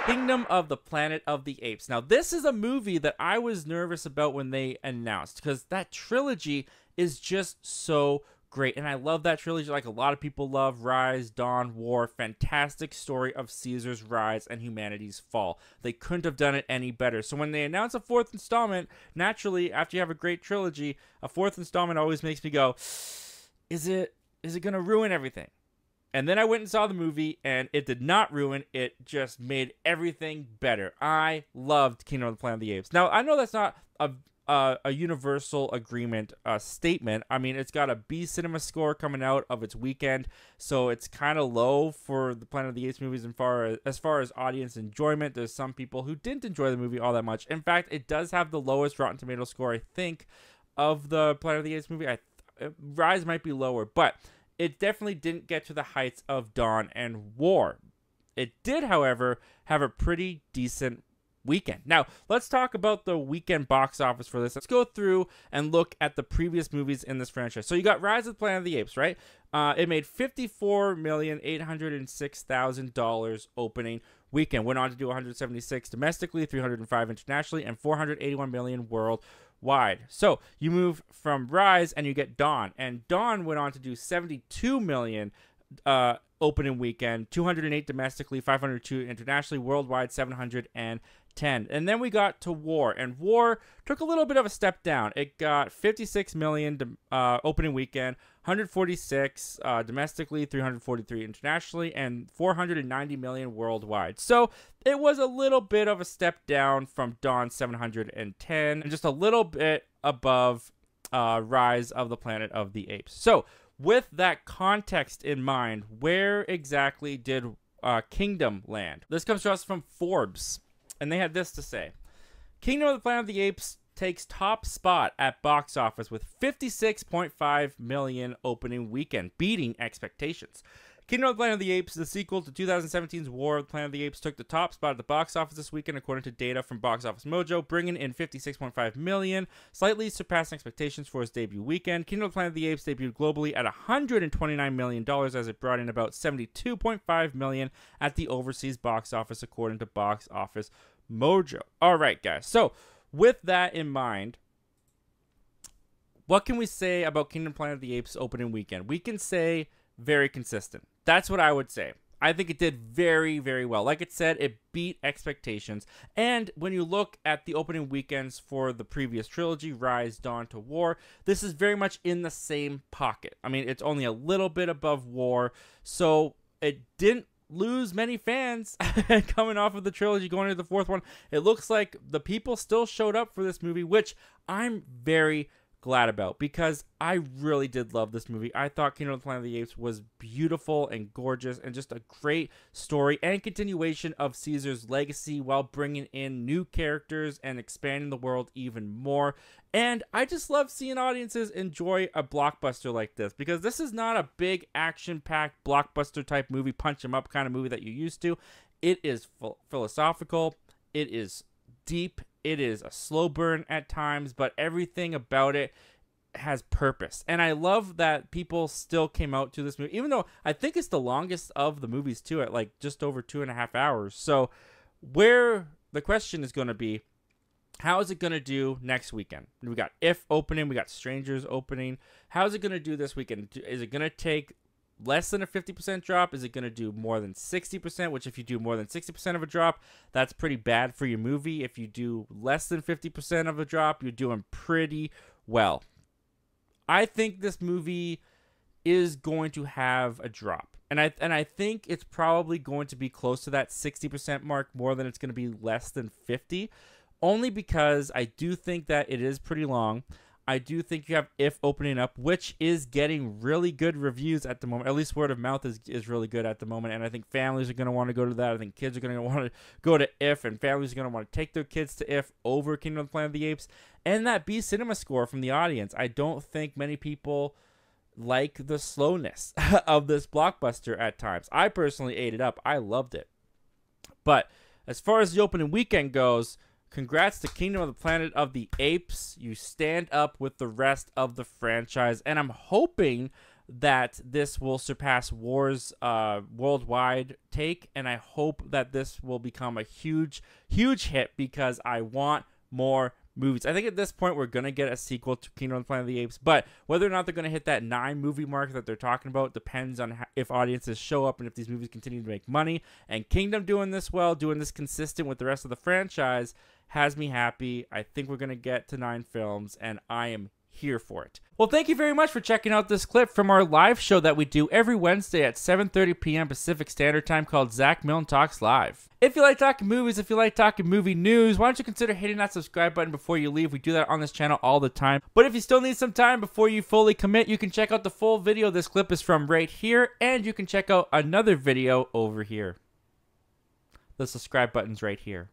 Kingdom of the Planet of the Apes. Now, this is a movie that I was nervous about when they announced, because that trilogy is just so great. And I love that trilogy like a lot of people love. Rise, Dawn, War. Fantastic story of Caesar's rise and humanity's fall. They couldn't have done it any better. So when they announce a fourth installment, naturally, after you have a great trilogy, a fourth installment always makes me go, is it going to ruin everything? And then I went and saw the movie, and it did not ruin. It just made everything better. I loved Kingdom of the Planet of the Apes. Now, I know that's not a universal agreement statement. I mean, it's got a B Cinema score coming out of its weekend, so it's kind of low for the Planet of the Apes movies as far as audience enjoyment. There's some people who didn't enjoy the movie all that much. In fact, it does have the lowest Rotten Tomatoes score, I think, of the Planet of the Apes movie. Rise might be lower, but it definitely didn't get to the heights of Dawn and War. It did, however, have a pretty decent weekend. Now, let's talk about the weekend box office for this. Let's go through and look at the previous movies in this franchise. So you got Rise of the Planet of the Apes, right? It made $54,806,000 opening weekend. Went on to do 176 domestically, 305 internationally, and 481 million worldwide. So you move from Rise and you get Dawn, and Dawn went on to do 72 million opening weekend, 208 domestically, 502 internationally, worldwide 710. And then we got to War, and War took a little bit of a step down. It got 56 million opening weekend, 146 domestically, 343 internationally, and 490 million worldwide. So it was a little bit of a step down from Dawn's 710, and just a little bit above Rise of the Planet of the Apes. So with that context in mind, where exactly did Kingdom land? This comes to us from Forbes, and they had this to say. Kingdom of the Planet of the Apes takes top spot at box office with 56.5 million opening weekend, beating expectations. Kingdom of the Planet of the Apes, the sequel to 2017's War of the Planet of the Apes, took the top spot at the box office this weekend, according to data from Box Office Mojo, bringing in 56.5 million, slightly surpassing expectations for its debut weekend. Kingdom of the Planet of the Apes debuted globally at $129 million, as it brought in about 72.5 million at the overseas box office, according to Box Office Mojo. All right, guys. So with that in mind, what can we say about Kingdom of the Planet of the Apes opening weekend? We can say very consistent. That's what I would say. I think it did very, very well. Like it said, it beat expectations. And when you look at the opening weekends for the previous trilogy, Rise, Dawn to War, this is very much in the same pocket. I mean, it's only a little bit above War, so it didn't lose many fans coming off of the trilogy going into the fourth one. It looks like the people still showed up for this movie, which I'm very glad about, because I really did love this movie. I thought Kingdom of the Planet of the Apes was beautiful and gorgeous, and just a great story and continuation of Caesar's legacy while bringing in new characters and expanding the world even more. And I just love seeing audiences enjoy a blockbuster like this, because this is not a big action-packed blockbuster type movie, punch 'em up kind of movie that you're used to. It is philosophical. It is deep. It is a slow burn at times, but everything about it has purpose. And I love that people still came out to this movie, even though I think it's the longest of the movies too, at like just over 2.5 hours. So where the question is going to be, how is it going to do next weekend? We got If opening, we got Strangers opening. How is it going to do this weekend? Is it going to take less than a 50% drop? Is it going to do more than 60%? Which, if you do more than 60% of a drop, that's pretty bad for your movie. If you do less than 50% of a drop, you're doing pretty well. I think this movie is going to have a drop, and I think it's probably going to be close to that 60% mark more than it's going to be less than 50, only because I do think that it is pretty long. I do think you have If opening up, which is getting really good reviews at the moment. At least word of mouth is really good at the moment. And I think families are going to want to go to that. I think kids are going to want to go to If, and families are going to want to take their kids to If over Kingdom of the Planet of the Apes. And that B Cinema score from the audience. I don't think many people like the slowness of this blockbuster at times. I personally ate it up. I loved it. But as far as the opening weekend goes, congrats to Kingdom of the Planet of the Apes. You stand up with the rest of the franchise, and I'm hoping that this will surpass War's worldwide take, and I hope that this will become a huge hit because I want more movies. I think at this point we're going to get a sequel to Kingdom of the Planet of the Apes, but whether or not they're going to hit that 9 movie mark that they're talking about depends on if audiences show up and if these movies continue to make money. And Kingdom doing this well, doing this consistent with the rest of the franchise has me happy. I think we're going to get to 9 films, and I am here for it. Well, thank you very much for checking out this clip from our live show that we do every Wednesday at 7:30 p.m. Pacific Standard Time called Zach Milne Talks Live. If you like talking movies, if you like talking movie news, why don't you consider hitting that subscribe button before you leave? We do that on this channel all the time. But if you still need some time before you fully commit, you can check out the full video this clip is from right here, and you can check out another video over here. The subscribe button's right here.